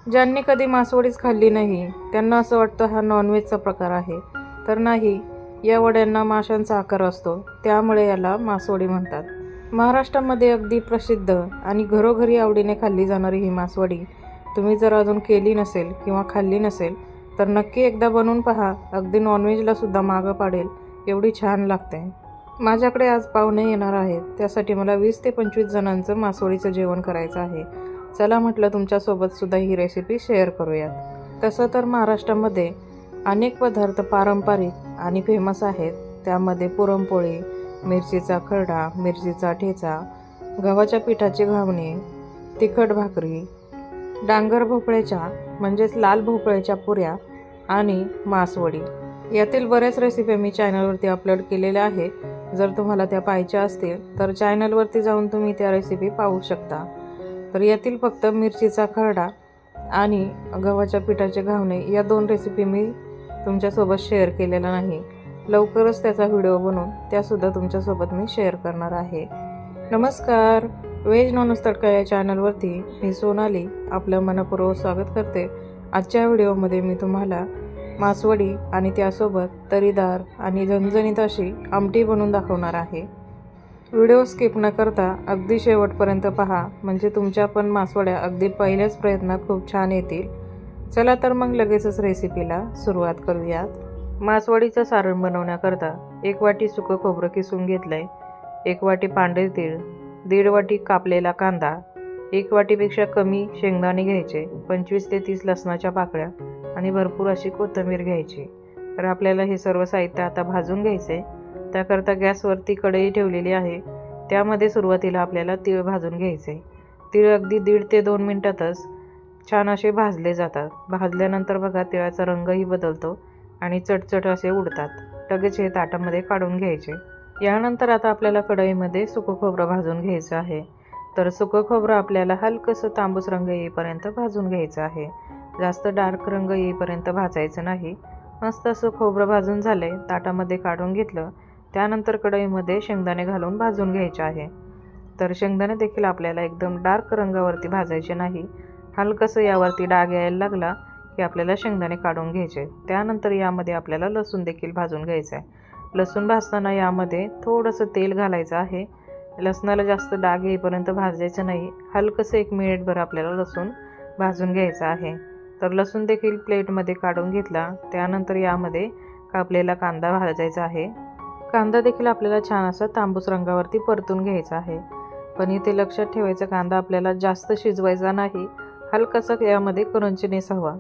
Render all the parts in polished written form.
ज्यांनी कधी मासवडीच खाल्ली नाही त्यांना असं वाटतं हा नॉनव्हेजचा प्रकार आहे, तर नाही. या वड्यांना माशांचा आकार असतो, त्यामुळे याला मासवडी म्हणतात. महाराष्ट्रामध्ये अगदी प्रसिद्ध आणि घरोघरी आवडीने खाल्ली जाणारी ही मासवडी तुम्ही जर अजून केली नसेल किंवा खाल्ली नसेल तर नक्की एकदा बनवून पहा. अगदी नॉनव्हेजला सुद्धा मागं पाडेल एवढी छान लागते. माझ्याकडे आज पाहुणे येणार आहेत, त्यासाठी मला 20 ते 25 जणांचं मासवडीचं जेवण करायचं आहे. चला म्हटलं तुमच्यासोबतसुद्धा ही रेसिपी शेअर करूयात. तसं तर महाराष्ट्रामध्ये अनेक पदार्थ पारंपरिक आणि फेमस आहेत. त्यामध्ये पुरणपोळी, मिरचीचा खरडा, मिरचीचा ठेचा, गव्हाच्या पिठाची घावणे, तिखट भाकरी, डांगर भोपळ्याच्या म्हणजेच लाल भोपळ्याच्या पुऱ्या आणि मासवडी. यातील बऱ्याच रेसिपी मी चॅनलवरती अपलोड केलेल्या आहे. जर तुम्हाला त्या पाहायच्या असतील तर चॅनलवरती जाऊन तुम्ही त्या रेसिपी पाहू शकता. तर यातील फक्त मिरचीचा खरडा आणि गव्हाच्या पिठाचे घावणे या 2 रेसिपी मी तुमच्यासोबत शेअर केलेला नाही. लवकरच त्याचा व्हिडिओ बनवून त्यासुद्धा तुमच्यासोबत मी शेअर करणार आहे. नमस्कार, व्हेज नॉनव्हेज तडका या चॅनलवरती मी सोनाली आपलं मनपूर्वक स्वागत करते. आजच्या व्हिडिओमध्ये मी तुम्हाला मासवडी आणि त्यासोबत तरीदार आणि झणझणीत अशी आमटी बनवून दाखवणार आहे. व्हिडिओ स्किप न करता अगदी शेवटपर्यंत पहा, म्हणजे तुमच्या पण मासवड्या अगदी पहिल्याच प्रयत्नात खूप छान येतील. चला तर मग लगेचच रेसिपीला सुरुवात करूयात. मासवडीचं सारण बनवण्याकरता 1 वाटी सुकं खोबरं किसून घेतलं आहे, 1 वाटी पांढरे तीळ, 1.5 वाटी कापलेला कांदा, 1 वाटीपेक्षा कमी शेंगदाणे घ्यायचे, 25 ते 30 लसणाच्या पाकळ्या आणि भरपूर अशी कोथिंबीर घ्यायची. तर आपल्याला हे सर्व साहित्य आता भाजून घ्यायचे. त्याकरता गॅसवरती कढई ठेवलेली आहे. त्यामध्ये सुरुवातीला आपल्याला तीळ भाजून घ्यायचे. तीळ अगदी 1.5 ते 2 मिनटातच छान असे भाजले जातात. भाजल्यानंतर बघा तिळाचा रंगही बदलतो आणि चटचट असे उडतात. लगेच हे ताटामध्ये काढून घ्यायचे. यानंतर आता आपल्याला कढईमध्ये सुकं खोबरं भाजून घ्यायचं आहे. तर सुकं खोबरं आपल्याला हलकंसं तांबूस रंग येईपर्यंत भाजून घ्यायचं आहे. जास्त डार्क रंग येईपर्यंत भाजायचं नाही. मस्त असं खोबरं भाजून झाले, ताटामध्ये काढून घेतलं. त्यानंतर कढईमध्ये शेंगदाणे घालून भाजून घ्यायचे आहे. तर शेंगदाणे देखील आपल्याला एकदम डार्क रंगावरती भाजायचे नाही. हलकंसं यावरती डाग यायला लागला की आपल्याला शेंगदाणे काढून घ्यायचे. त्यानंतर यामध्ये आपल्याला लसूण देखील भाजून घ्यायचं आहे. लसूण भाजताना यामध्ये थोडंसं तेल घालायचं आहे. लसणाला जास्त डाग येईपर्यंत भाजायचं नाही. हलकंसं 1 मिनिटभर आपल्याला लसूण भाजून घ्यायचं आहे. तर लसूण देखील प्लेटमध्ये काढून घेतला. त्यानंतर यामध्ये कापलेला कांदा भाजायचा आहे. कांदा देखील आपल्याला छान असा तांबूस रंगावरती परतून घ्यायचा आहे. पण इथे लक्षात ठेवायचं, कांदा आपल्याला जास्त शिजवायचा नाही, हलकासा यामध्ये क्रंचीनेस हवा.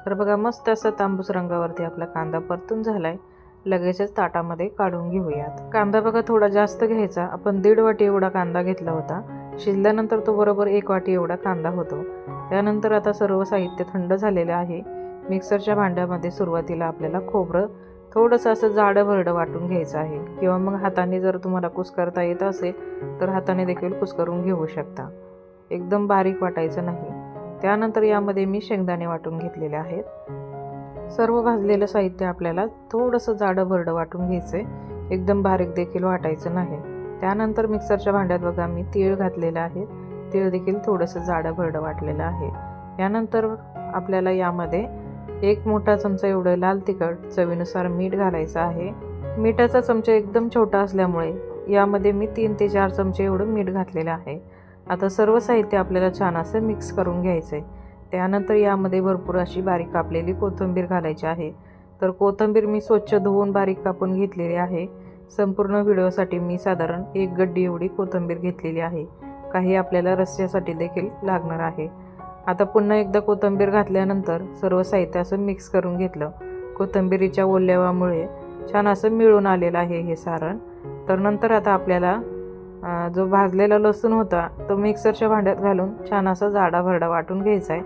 तर बघा मस्त असा तांबूस रंगावरती आपला कांदा परतून झाला आहे. लगेचच ताटामध्ये काढून घेऊयात. कांदा बघा थोडा जास्त घ्यायचा. आपण 1.5 वाटी एवढा कांदा घेतला होता. शिजल्यानंतर तो बरोबर 1 वाटी एवढा कांदा होतो. त्यानंतर आता सर्व साहित्य थंड झालेलं आहे. मिक्सरच्या भांड्यामध्ये सुरुवातीला आपल्याला खोबरं थोडंसं असं जाडं भरडं वाटून घ्यायचं आहे, किंवा मग हाताने जर तुम्हाला कुस्करता येत असेल तर हाताने देखील कुस्करून घेऊ शकता. एकदम बारीक वाटायचं नाही. त्यानंतर यामध्ये मी शेंगदाणे वाटून घेतलेले आहेत. सर्व भाजलेलं साहित्य आपल्याला थोडंसं जाडं भरडं वाटून घ्यायचं आहे, एकदम बारीक देखील वाटायचं नाही. त्यानंतर मिक्सरच्या भांड्यात बघा मी तीळ घातलेलं आहे. तीळ देखील थोडंसं जाडं भरडं वाटलेलं आहे. यानंतर आपल्याला यामध्ये 1 मोठा चमचा एवढं लाल तिखट, चवीनुसार मीठ घालायचं आहे. मिठाचा चमचा एकदम छोटा असल्यामुळे यामध्ये मी 3 ते 4 चमचे एवढं मीठ घातलेलं आहे. आता सर्व साहित्य आपल्याला छान असं मिक्स करून घ्यायचं आहे. त्यानंतर यामध्ये भरपूर अशी बारीक कापलेली कोथिंबीर घालायची आहे. तर कोथिंबीर मी स्वच्छ धुवून बारीक कापून घेतलेली आहे. संपूर्ण व्हिडिओसाठी मी साधारण 1 गड्डी एवढी कोथिंबीर घेतलेली आहे. काही आपल्याला रस्स्यासाठी देखील लागणार आहे. आता पुन्हा एकदा कोथिंबीर घातल्यानंतर सर्व साहित्य असं मिक्स करून घेतलं. कोथिंबीरीच्या ओल्याव्यामुळे छान असं मिळून आलेलं आहे हे सारण. तर नंतर आता आपल्याला जो भाजलेला लसूण होता तो मिक्सरच्या भांड्यात घालून छान असा जाडा भरडा वाटून घ्यायचा आहे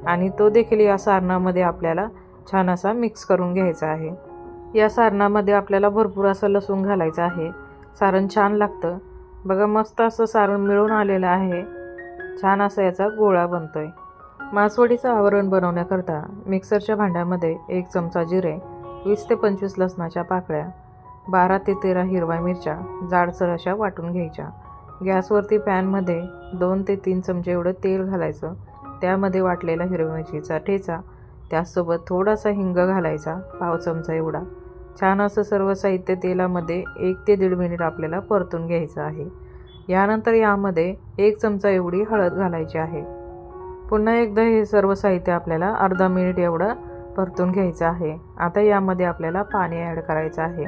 आणि तो देखील या सारणामध्ये आपल्याला छान असा मिक्स करून घ्यायचा आहे. या सारणामध्ये आपल्याला भरपूर असं लसूण घालायचं आहे. सारण छान लागतं. बघा मस्त असं सारण मिळून आलेलं आहे. छान असा याचा गोळा बनतोय. मासवडीचं आवरण बनवण्याकरता मिक्सरच्या भांड्यामध्ये 1 चमचा जिरे, 20 ते 25 लसणाच्या पाकळ्या, 12 ते 13 हिरव्या मिरच्या जाडसर अशा वाटून घ्यायच्या. गॅसवरती पॅनमध्ये 2 ते 3 चमचे एवढं तेल घालायचं. त्यामध्ये वाटलेला हिरवी मिरचीचा ठेचा, त्यासोबत थोडासा हिंग घालायचा, पाव चमचा एवढा. छान असं सर्व साहित्य तेलामध्ये 1 ते 1.5 मिनिट आपल्याला परतून घ्यायचं आहे. यानंतर यामध्ये 1 चमचा एवढी हळद घालायची आहे. पुन्हा एकदा हे सर्व साहित्य आपल्याला अर्धा मिनिट एवढं परतून घ्यायचं आहे. आता यामध्ये आपल्याला पाणी ॲड करायचं आहे.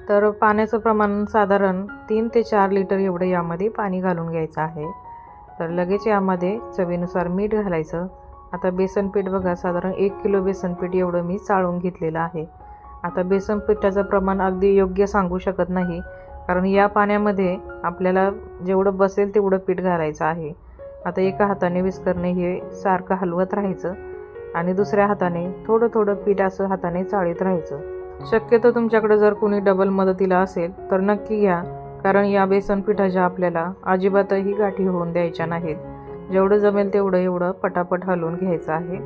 तर पाण्याचं प्रमाण साधारण 3 ते 4 लिटर एवढं यामध्ये पाणी घालून घ्यायचं आहे. तर लगेच यामध्ये चवीनुसार मीठ घालायचं. आता बेसन पीठ बघा, साधारण 1 किलो बेसन पीठ एवढं मी चाळून घेतलेलं आहे. आता बेसन पिठाचं प्रमाण अगदी योग्य सांगू शकत नाही, कारण या पाण्यामध्ये आपल्याला जेवढं बसेल तेवढं पीठ घालायचं आहे. आता एका हाताने विस्करणे हे सारखं हलवत राहायचं आणि दुसऱ्या हाताने थोडं थोडं पीठ असं हाताने चाळीत राहायचं. शक्यतो तुमच्याकडे जर कोणी डबल मदतीला असेल तर नक्की घ्या, कारण या बेसन पिठाच्या आपल्याला अजिबातही गाठी होऊन द्यायच्या नाहीत. जेवढं जमेल तेवढं एवढं पटापट हलवून घ्यायचं आहे.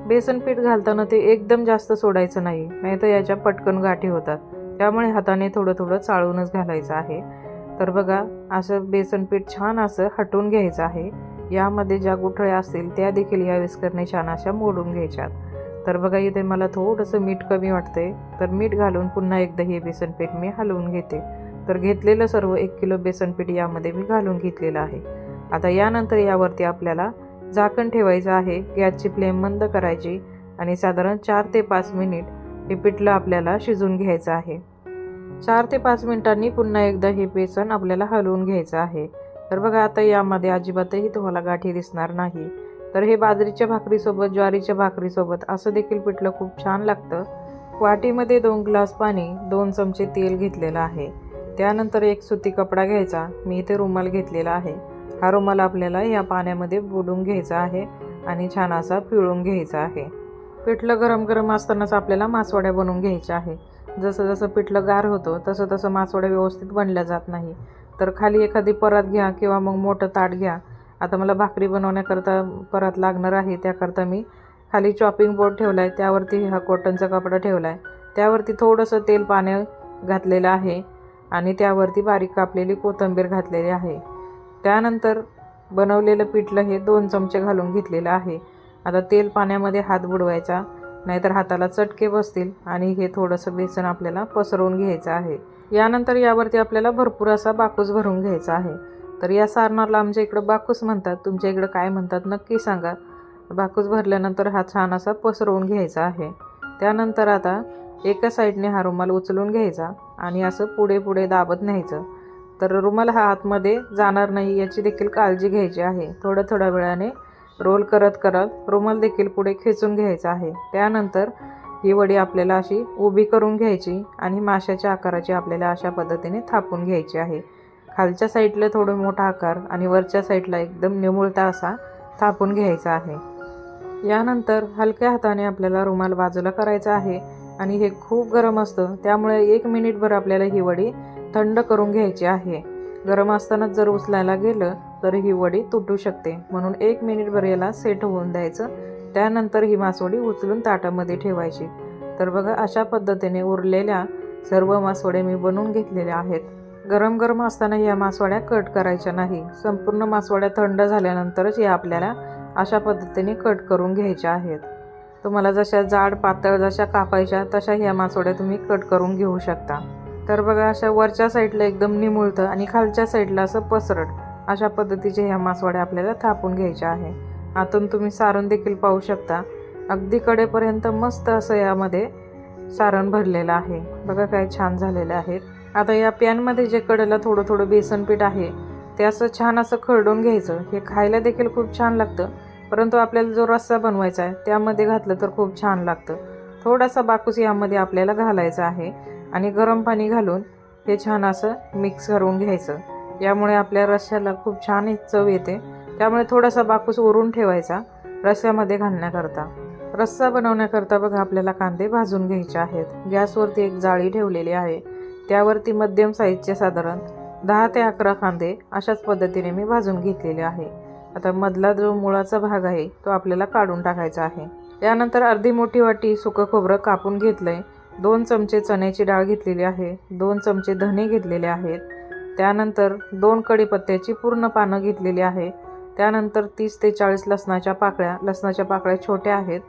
बेसन पीठ घालताना ते एकदम जास्त सोडायचं नाही, नाहीतर याच्या पटकन गाठी होतात. त्यामुळे हाताने थोडं थोडं चाळूनच घालायचं आहे. तर बघा, असं बेसन पीठ छान असं हटवून घ्यायचं आहे. यामध्ये ज्या गुठळ्या असतील त्या देखील या विस्करणे छान अशा मोडून घ्यायच्यात. तर बघा, इथे मला थोडंसं मीठ कमी वाटते, तर मीठ घालून पुन्हा एकदा हे बेसन पीठ मी हलवून घेते. तर घेतलेलं सर्व 1 किलो बेसन पीठ यामध्ये मी घालून घेतलेलं आहे. आता यानंतर यावरती आपल्याला झाकण ठेवायचं आहे. गॅसची फ्लेम मंद करायची आणि साधारण 4 ते 5 मिनिट हे पिठलं आपल्याला शिजून घ्यायचं आहे. 4 ते 5 मिनिटांनी पुन्हा एकदा हे बेसन आपल्याला हलवून घ्यायचं आहे. तर बघा, आता यामध्ये अजिबातही तुम्हाला गाठी दिसणार नाही. तर हे बाजरीच्या भाकरीसोबत, ज्वारीच्या भाकरीसोबत असं देखील पिठलं खूप छान लागतं. वाटीमध्ये 2 ग्लास पाणी, 2 चमचे तेल घेतलेलं आहे. त्यानंतर एक सुती कपडा घ्यायचा. मी इथे रुमाल घेतलेला आहे. हा रुमाल आपल्याला या पाण्यामध्ये बुडवून घ्यायचा आहे आणि छान असा पिळून घ्यायचा आहे. पिठलं गरम गरम असतानाच आपल्याला मासवड्या बनवून घ्यायच्या आहे. जसं जसं पिठलं गार होतं तसं तसं मासवड्या व्यवस्थित बनल्या जात नाही. तर खाली एखादी परात घ्या किंवा मग मोठं ताट घ्या. आता मला भाकरी बनवण्याकरता परात लागणार आहे, त्याकरता मी खाली चॉपिंग बोर्ड ठेवला आहे. त्यावरती हा कॉटनचा कपडा ठेवला आहे. त्यावरती थोडंसं तेल पाणी घातलेलं आहे आणि त्यावरती बारीक कापलेली कोथिंबीर घातलेली आहे. त्यानंतर बनवलेलं पिठलं हे 2 चमचे घालून घेतलेलं आहे. आता तेल पाण्यामध्ये हात बुडवायचा, नाहीतर हाताला चटके बसतील आणि हे थोडंसं बेसन आपल्याला पसरवून घ्यायचं आहे. यानंतर यावरती आपल्याला भरपूर असा बाकूस भरून घ्यायचा आहे. तर या सारणाला आमच्या इकडं बाकूस म्हणतात, तुमच्या इकडं काय म्हणतात नक्की सांगा. बाकूस भरल्यानंतर हा छान असा पसरवून घ्यायचा आहे. त्यानंतर आता एका साईडने हा रुमाल उचलून घ्यायचा आणि असं पुढे पुढे दाबत न्यायचं. तर रुमाल हा आतमध्ये जाणार नाही याची देखील काळजी घ्यायची आहे. थोड्या वेळाने रोल करत करत रुमाल देखील पुढे खेचून घ्यायचा आहे. त्यानंतर ही वडी आपल्याला अशी उभी करून घ्यायची आणि माशाच्या आकाराची आपल्याला अशा पद्धतीने थापून घ्यायची आहे. खालच्या साईडला थोडं मोठा आकार आणि वरच्या साईडला एकदम निमुळता असा थापून घ्यायचा आहे. यानंतर हलक्या हाताने आपल्याला रुमाल बाजूला करायचा आहे आणि हे खूप गरम असतं, त्यामुळे 1 मिनिटभर आपल्याला ही वडी थंड करून घ्यायची आहे. गरम असतानाच जर उचलायला गेलं तर ही वडी तुटू शकते, म्हणून 1 मिनिटभर याला सेट होऊन द्यायचं. त्यानंतर ही मासवडी उचलून ताटामध्ये ठेवायची. तर बघा, अशा पद्धतीने उरलेल्या सर्व मासवड्या मी बनवून घेतलेल्या आहेत. गरम गरम असताना या मासवड्या कट करायच्या नाही. संपूर्ण मासवड्या थंड झाल्यानंतरच या आपल्याला अशा पद्धतीने कट करून घ्यायच्या आहेत. तुम्हाला जशा जाड पातळ जशा कापायच्या तशा ह्या मासवड्या तुम्ही कट करून घेऊ शकता. तर बघा, अशा वरच्या साईडला एकदम निमुळतं आणि खालच्या साईडला असं पसरट अशा पद्धतीचे ह्या मासवड्या आपल्याला थापून घ्यायच्या आहे. आतून तुम्ही सारण देखील पाहू शकता. अगदी कडेपर्यंत मस्त असं यामध्ये सारण भरलेलं आहे. बघा काय छान झालेले आहेत. आता या पॅनमध्ये जे कडेला थोडं थोडं बेसन पीठ आहे ते असं छान असं खरडून घ्यायचं. हे खायला देखील खूप छान लागतं, परंतु आपल्याला जो रस्सा बनवायचा आहे त्यामध्ये घातलं तर खूप छान लागतं. थोडासा बाकूस यामध्ये आपल्याला घालायचा आहे आणि गरम पाणी घालून हे छान असं मिक्स करून घ्यायचं. यामुळे आपल्या रस्स्याला खूप छान चव येते. त्यामुळे थोडासा बाकूस उरून ठेवायचा रस्स्यामध्ये घालण्याकरता. रस्सा बनवण्याकरता बघा, आपल्याला कांदे भाजून घ्यायचे आहेत. गॅसवरती एक जाळी ठेवलेली आहे. त्यावरती मध्यम साईजचे साधारण 10 ते 11 कांदे अशाच पद्धतीने मी भाजून घेतलेले आहे. आता मधला जो मुळाचा भाग आहे तो आपल्याला काढून टाकायचा आहे. त्यानंतर अर्धी मोठी वाटी सुकं खोबरं कापून घेतलंय. 2 चमचे चण्याची डाळ घेतलेली आहे. 2 चमचे धने घेतलेले आहेत. त्यानंतर 2 कढीपत्त्याची पूर्ण पानं घेतलेली आहे. त्यानंतर 30 ते 40 लसणाच्या पाकळ्या छोट्या आहेत.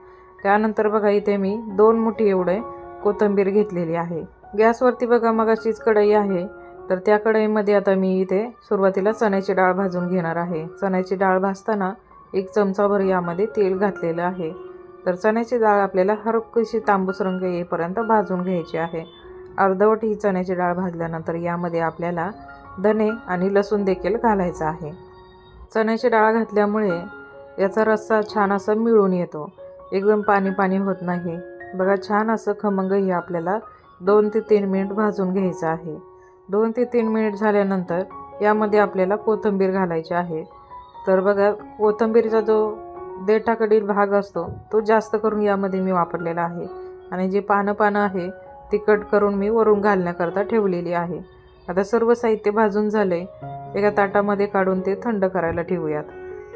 त्यानंतर बघा इथे मी 2 मुठी एवढे कोथिंबीर घेतलेली आहे. गॅसवरती बघा मगाशीच कढई आहे, तर त्या कढईमध्ये आता मी इथे सुरुवातीला चण्याची डाळ भाजून घेणार आहे. चण्याची डाळ भाजताना 1 चमचाभर यामध्ये तेल घातलेलं आहे. तर चण्याची डाळ आपल्याला हलकीशी तांबूस रंग येईपर्यंत भाजून घ्यायची आहे. अर्धवट ही चण्याची डाळ भाजल्यानंतर यामध्ये आपल्याला धने आणि लसूण देखील घालायचा आहे. चण्याची डाळ घातल्यामुळे याचा रस्सा छान असा मिळून येतो, एकदम पाणी होत नाही. बघा छान असं खमंग हे आपल्याला 2 ते 3 मिनिट भाजून घ्यायचं आहे. 2 ते 3 मिनिट झाल्यानंतर यामध्ये आपल्याला कोथिंबीर घालायची आहे. तर बघा कोथिंबीरचा जो देठाकडील भाग असतो तो जास्त करून यामध्ये मी वापरलेला आहे आणि जे पानं आहे ती कट करून मी वरून घालण्याकरता ठेवलेली आहे. आता सर्व साहित्य भाजून झाले, एका ताटामध्ये काढून ते थंड करायला ठेवूयात.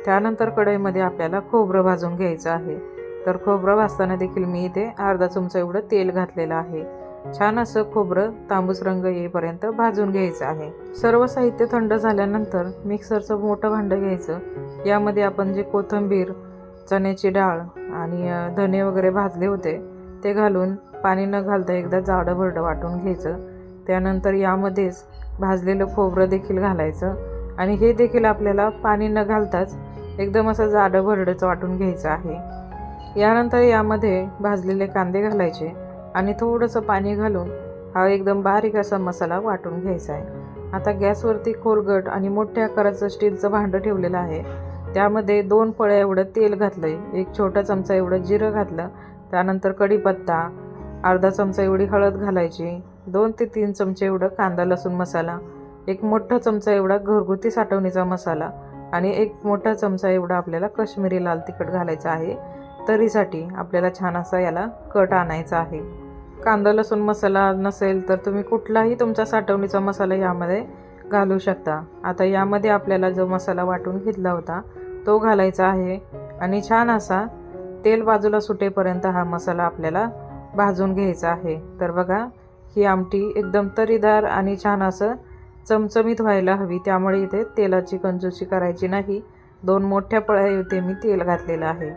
त्यानंतर कढईमध्ये आपल्याला खोबरं भाजून घ्यायचं आहे. तर खोबरं भाजताना देखील मी इथे अर्धा चमचा एवढं तेल घातलेलं आहे. छान असं खोबरं तांबूस रंग येईपर्यंत भाजून घ्यायचं आहे. सर्व साहित्य थंड झाल्यानंतर मिक्सरचं मोठं भांडं घ्यायचं. यामध्ये आपण जे कोथिंबीर, चण्याची डाळ आणि धने वगैरे भाजले होते ते घालून पाणी न घालता एकदा जाडं भरडं वाटून घ्यायचं. त्यानंतर यामध्येच भाजलेलं खोबरं देखील घालायचं आणि हे देखील आपल्याला पाणी न घालताच एकदम असं जाडं भरडंच वाटून घ्यायचं आहे. यानंतर यामध्ये भाजलेले कांदे घालायचे आणि थोडंसं पाणी घालून हा एकदम बारीक असा मसाला वाटून घ्यायचा आहे. आता गॅसवरती खोलगट आणि मोठ्या आकाराचं स्टीलचं भांडं ठेवलेलं आहे. त्यामध्ये 2 पळ्या एवढं तेल घातलं आहे, 1 छोटा चमचा एवढं जिरं घातलं, त्यानंतर कढीपत्ता, अर्धा चमचा एवढी हळद घालायची, 2 ते 3 चमचे एवढं कांदा लसूण मसाला, 1 मोठा चमचा एवढा घरगुती साठवणीचा मसाला आणि 1 मोठा चमचा एवढा आपल्याला काश्मीरी लाल तिखट घालायचं आहे. तरीसाठी आपल्याला छान असा याला कट आणायचा आहे. कांदा लसूण मसाला नसेल तर तुम्ही कुठलाही तुमचा साठवणीचा मसाला यामध्ये घालू शकता. आता यामध्ये आपल्याला जो मसाला वाटून घेतला होता तो घालायचा आहे आणि छान असा तेल बाजूला सुटेपर्यंत हा मसाला आपल्याला भाजून घ्यायचा आहे. तर बघा ही आमटी एकदम तरीदार आणि छान असं चमचमीत व्हायला हवी, त्यामुळे इथे तेलाची कंजूसी करायची नाही. 2 मोठ्या पळ्या इथे मी तेल घातलेलं आहे.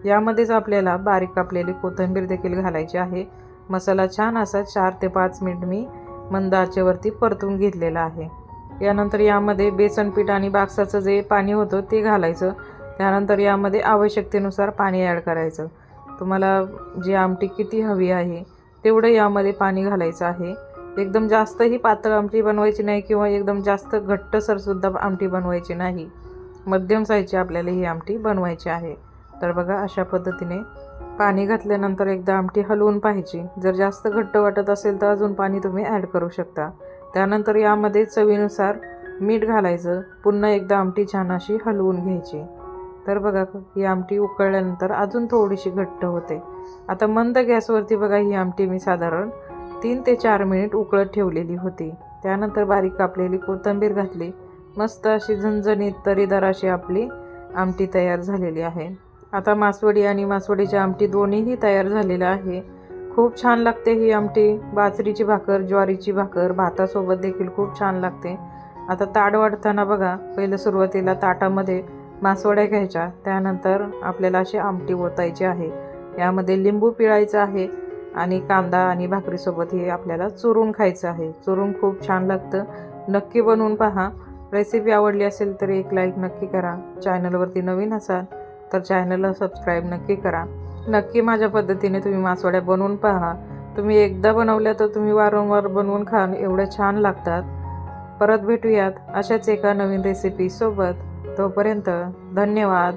यामध्येच आपल्याला बारीक कापलेली कोथिंबीर देखील घालायची आहे. मसाला छान असा 4 ते 5 मिनिट मी मंद आचेवरती परतून घेतलेला आहे. यानंतर यामध्ये बेसन पीठ आणि बाकसाचं जे पाणी होतं ते घालायचं. त्यानंतर यामध्ये आवश्यकतेनुसार पाणी ॲड करायचं. तुम्हाला जी आमटी किती हवी आहे तेवढं यामध्ये पाणी घालायचं आहे. एकदम जास्तही पातळ आमटी बनवायची नाही किंवा एकदम जास्त घट्टसरसुद्धा आमटी बनवायची नाही. मध्यम साईजची आपल्याला ही आमटी बनवायची आहे. तर बघा अशा पद्धतीने पाणी घातल्यानंतर एकदा आमटी हलवून पाहायची. जर जास्त घट्ट वाटत असेल तर अजून पाणी तुम्ही ॲड करू शकता. त्यानंतर यामध्ये चवीनुसार मीठ घालायचं. पुन्हा एकदा आमटी छान अशी हलवून घ्यायची. तर बघा ही आमटी उकळल्यानंतर अजून थोडीशी घट्ट होते. आता मंद गॅसवरती बघा ही आमटी मी साधारण 3 ते 4 मिनिट उकळत ठेवलेली होती. त्यानंतर बारीक कापलेली कोथिंबीर घातली. मस्त अशी झणझणीत तरीदार अशी आपली आमटी तयार झालेली आहे. आता मासवडी आणि मासवडीची आमटी दोन्हीही तयार झालेलं आहे. खूप छान लागते ही आमटी. बाजरीची भाकर, ज्वारीची भाकर, भातासोबत देखील खूप छान लागते. आता ताट वाढताना बघा पहिलं सुरुवातीला ताटामध्ये मासवड्या घ्यायच्या, त्यानंतर आपल्याला अशी आमटी ओतायची आहे. यामध्ये लिंबू पिळायचं आहे आणि कांदा आणि भाकरीसोबत हे आपल्याला चुरून खायचं आहे. चुरून खूप छान लागतं. नक्की बनवून पहा. रेसिपी आवडली असेल तर एक लाईक नक्की करा. चॅनलवरती नवीन असाल तर चॅनलला सबस्क्राईब नक्की करा. नक्की माझ्या पद्धतीने तुम्ही मासवड्या बनवून पहा. तुम्ही एकदा बनवल्या तर तुम्ही वारंवार बनवून खा, एवढ्या छान लागतात. परत भेटूयात अशाच एका नवीन रेसिपीसोबत. तोपर्यंत धन्यवाद.